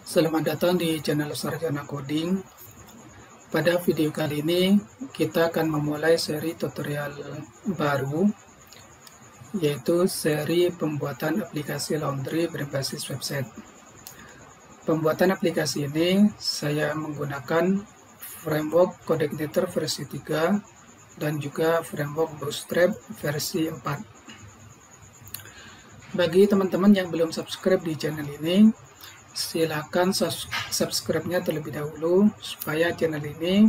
Selamat datang di channel Sarjana Coding. Pada video kali ini kita akan memulai seri tutorial baru, yaitu seri pembuatan aplikasi laundry berbasis website. Pembuatan aplikasi ini saya menggunakan framework CodeIgniter versi 3 dan juga framework Bootstrap versi 4. Bagi teman-teman yang belum subscribe di channel ini, silakan subscribe-nya terlebih dahulu supaya channel ini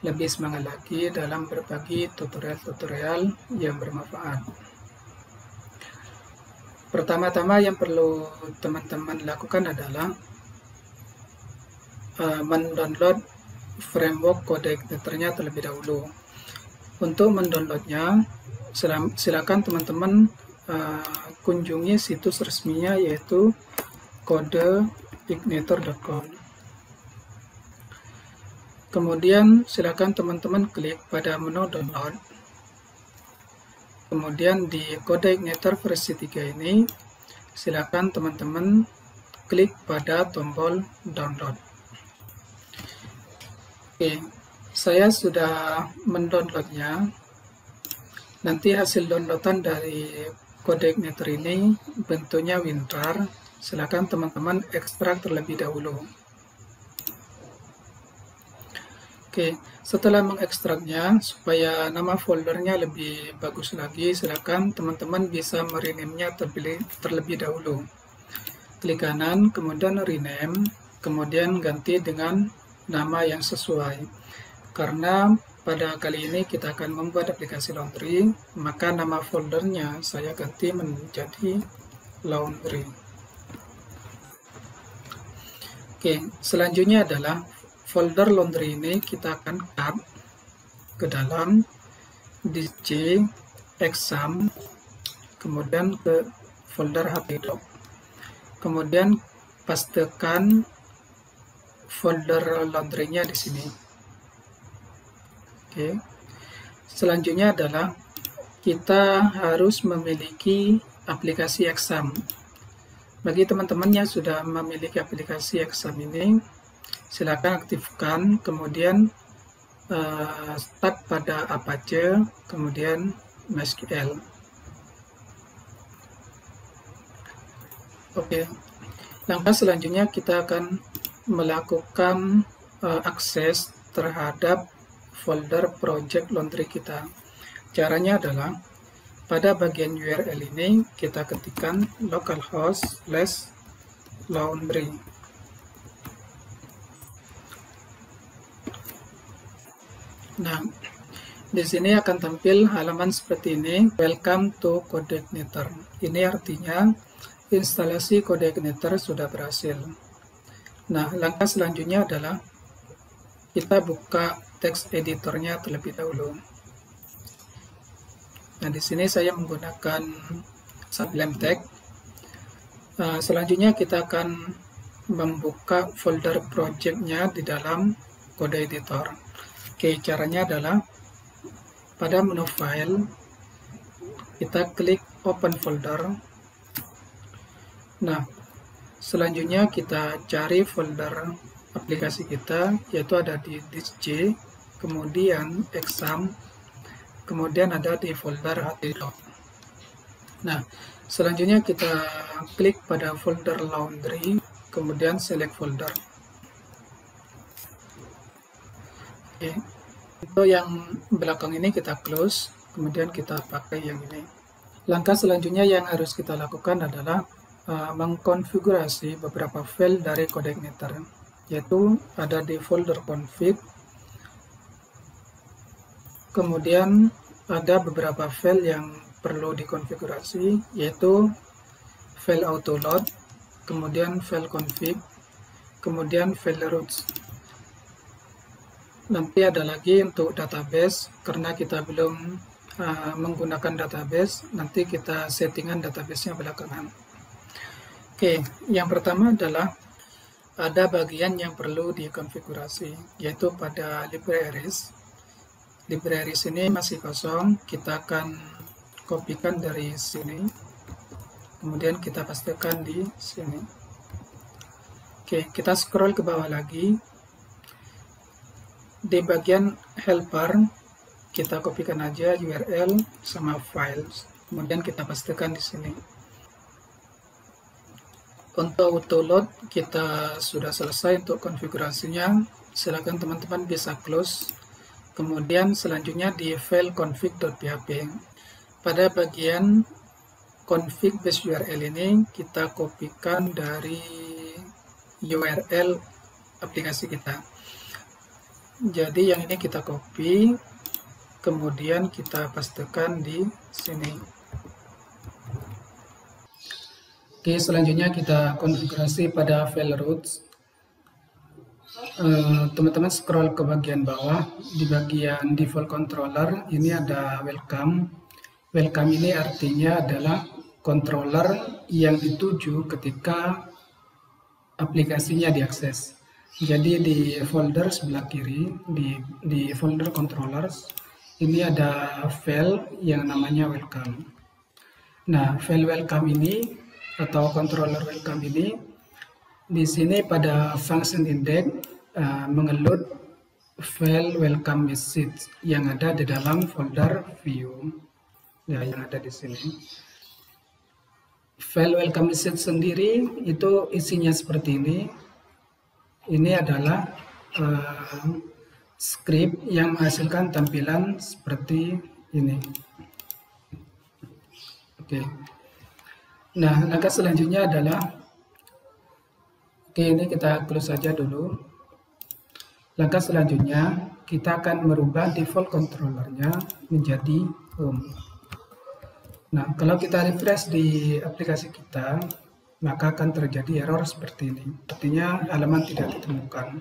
lebih semangat lagi dalam berbagi tutorial-tutorial yang bermanfaat. Pertama-tama yang perlu teman-teman lakukan adalah mendownload framework CodeIgniter-nya terlebih dahulu. Untuk mendownloadnya, silakan teman-teman kunjungi situs resminya, yaitu codeigniter.com. Kemudian silakan teman-teman klik pada menu download. Kemudian di CodeIgniter versi 3 ini silakan teman-teman klik pada tombol download. Oke, saya sudah mendownloadnya. Nanti hasil downloadan dari CodeIgniter ini bentuknya WinRAR. Silakan teman-teman ekstrak terlebih dahulu. Oke, setelah mengekstraknya, supaya nama foldernya lebih bagus lagi, silakan teman-teman bisa merename-nya terlebih dahulu. Klik kanan, kemudian rename, kemudian ganti dengan nama yang sesuai. Karena pada kali ini kita akan membuat aplikasi laundry, maka nama foldernya saya ganti menjadi laundry. Oke, selanjutnya adalah folder laundry ini kita akan cut ke dalam dc exam, kemudian ke folder htdoc, kemudian pastekan folder laundry-nya di sini. Oke, selanjutnya adalah kita harus memiliki aplikasi exam. Bagi teman-teman yang sudah memiliki aplikasi exam ini, silakan aktifkan, kemudian start pada Apache, kemudian MySQL. Oke, langkah selanjutnya kita akan melakukan akses terhadap folder project laundry kita. Caranya adalah pada bagian URL ini kita ketikkan localhost/laundry. Nah, di sini akan tampil halaman seperti ini, welcome to CodeIgniter. Ini artinya instalasi CodeIgniter sudah berhasil. Nah, langkah selanjutnya adalah kita buka text editornya terlebih dahulu. Nah, di sini saya menggunakan Sublime Text. Selanjutnya kita akan membuka folder project-nya di dalam CodeEditor. Oke, caranya adalah pada menu File, kita klik Open Folder. Nah, selanjutnya kita cari folder aplikasi kita, yaitu ada di disk C, kemudian exam, kemudian ada di folder htdoc. Nah, selanjutnya kita klik pada folder laundry, kemudian select folder. Oke, untuk yang belakang ini kita close, kemudian kita pakai yang ini. Langkah selanjutnya yang harus kita lakukan adalah mengkonfigurasi beberapa file dari CodeIgniter, yaitu ada di folder config. Kemudian ada beberapa file yang perlu dikonfigurasi, yaitu file autoload, kemudian file config, kemudian file routes. Nanti ada lagi untuk database, karena kita belum menggunakan database, nanti kita settingan database-nya belakangan. Oke, yang pertama adalah ada bagian yang perlu dikonfigurasi, yaitu pada libraries. Libraries ini masih kosong, kita akan kopikan dari sini, kemudian kita pastikan di sini. Oke, kita scroll ke bawah lagi. Di bagian helper, kita kopikan aja URL sama files. Kemudian kita pastikan di sini. Untuk autoload kita sudah selesai untuk konfigurasinya. Silakan teman-teman bisa close. Kemudian selanjutnya di file config.php. Pada bagian config base URL ini kita kopikan dari URL aplikasi kita. Jadi yang ini kita copy, kemudian kita pastekan di sini. Oke, selanjutnya kita konfigurasi pada file routes. Teman-teman scroll ke bagian bawah, di bagian default controller ini ada welcome. Welcome ini artinya adalah controller yang dituju ketika aplikasinya diakses. Jadi di folder sebelah kiri, di folder controllers, ini ada file yang namanya welcome. Nah, file welcome ini atau controller welcome ini, di sini pada function index mengeload file welcome message yang ada di dalam folder view, ya, yang ada di sini. File welcome message sendiri itu isinya seperti ini. Ini adalah script yang menghasilkan tampilan seperti ini. Oke. Nah, langkah selanjutnya adalah, ini kita close saja dulu. Langkah selanjutnya kita akan merubah default controllernya menjadi home. Nah, kalau kita refresh di aplikasi kita, maka akan terjadi error seperti ini. Artinya halaman tidak ditemukan.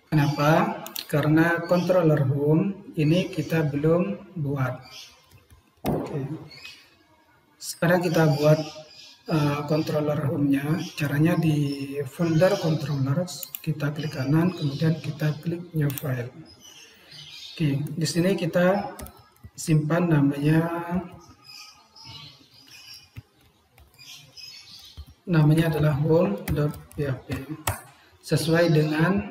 Kenapa? Karena controller home ini kita belum buat. Oke. Sekarang kita buat controller home-nya. Caranya di folder controllers, kita klik kanan, kemudian kita klik new file. Oke, di sini kita simpan namanya adalah home.php. Sesuai dengan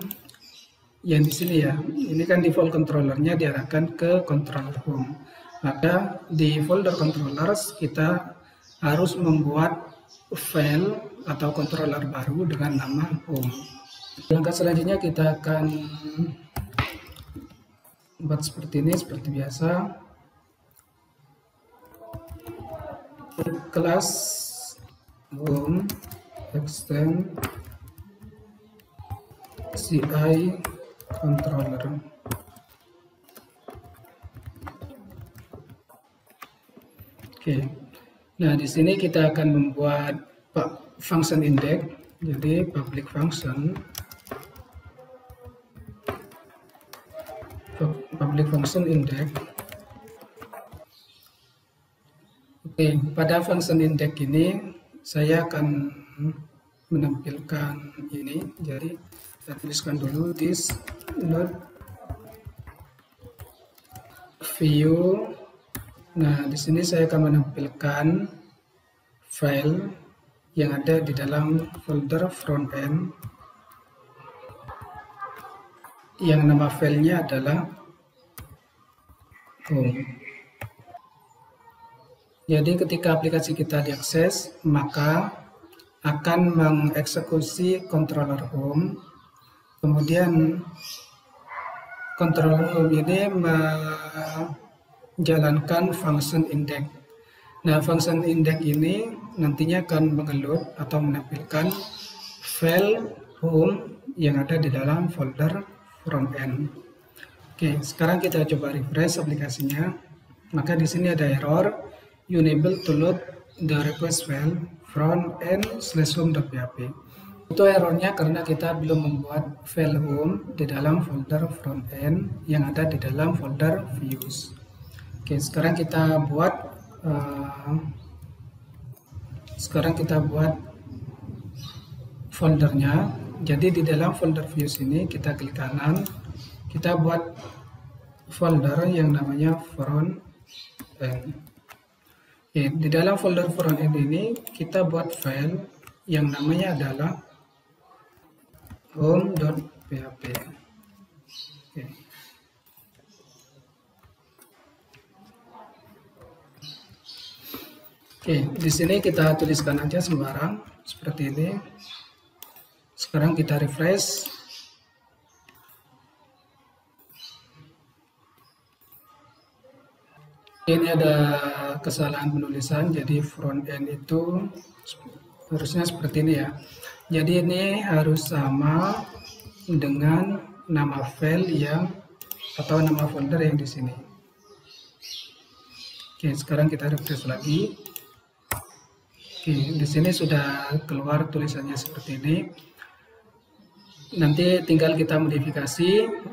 yang di sini ya. Ini kan default controllernya diarahkan ke controller home. Maka di folder controllers kita harus membuat file atau controller baru dengan nama home. Langkah selanjutnya kita akan buat seperti ini, seperti biasa. Kelas home extend CI controller. Oke. Nah, di sini kita akan membuat function index. Jadi public function index. Oke, pada function index ini saya akan menampilkan ini. Jadi saya tuliskan dulu this node view. Nah, di sini saya akan menampilkan file yang ada di dalam folder frontend yang nama filenya adalah home. Jadi ketika aplikasi kita diakses, maka akan mengeksekusi controller home. Kemudian controller home ini menjalankan function index. Nah, function index ini nantinya akan mengeload atau menampilkan file home yang ada di dalam folder frontend. Oke, sekarang kita coba refresh aplikasinya. Maka di sini ada error, unable to load the request file frontend/home.php. Itu errornya karena kita belum membuat file home di dalam folder frontend yang ada di dalam folder views. Oke, sekarang kita buat foldernya. Jadi di dalam folder views ini kita klik kanan, kita buat folder yang namanya frontend. Oke, di dalam folder frontend ini kita buat file yang namanya adalah home.php. Oke. Oke, di sini kita tuliskan aja sembarang seperti ini. Sekarang kita refresh. Ini ada kesalahan penulisan, jadi front end itu harusnya seperti ini ya. Jadi ini harus sama dengan nama file yang atau nama folder yang di sini. Oke, sekarang kita refresh lagi. Oke, di sini sudah keluar tulisannya seperti ini. Nanti tinggal kita modifikasi.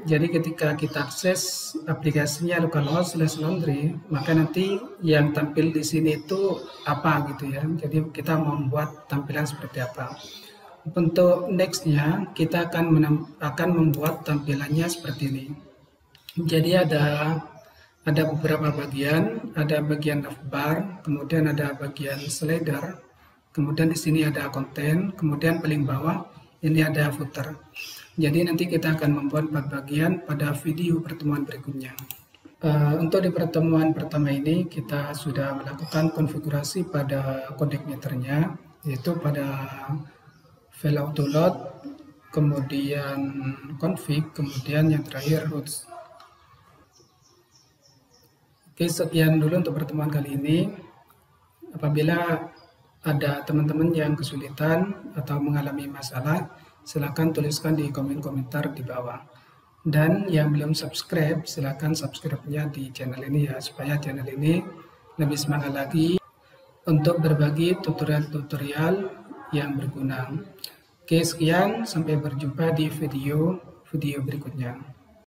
Jadi ketika kita akses aplikasinya localhost/laundry, maka nanti yang tampil di sini itu apa gitu ya. Jadi kita membuat tampilan seperti apa. Untuk nextnya kita akan membuat tampilannya seperti ini. Jadi ada beberapa bagian, ada bagian navbar, kemudian ada bagian slider, kemudian di sini ada konten, kemudian paling bawah ini ada footer. Jadi nanti kita akan membuat 4 bagian pada video pertemuan berikutnya. Untuk di pertemuan pertama ini kita sudah melakukan konfigurasi pada codec meternya, yaitu pada file autoload, kemudian config, kemudian yang terakhir routes. Oke, sekian dulu untuk pertemuan kali ini. Apabila ada teman-teman yang kesulitan atau mengalami masalah, silakan tuliskan di komentar di bawah. Dan yang belum subscribe, silakan subscribe-nya di channel ini ya, supaya channel ini lebih semangat lagi untuk berbagi tutorial-tutorial yang berguna. Oke, sekian, sampai berjumpa di video berikutnya.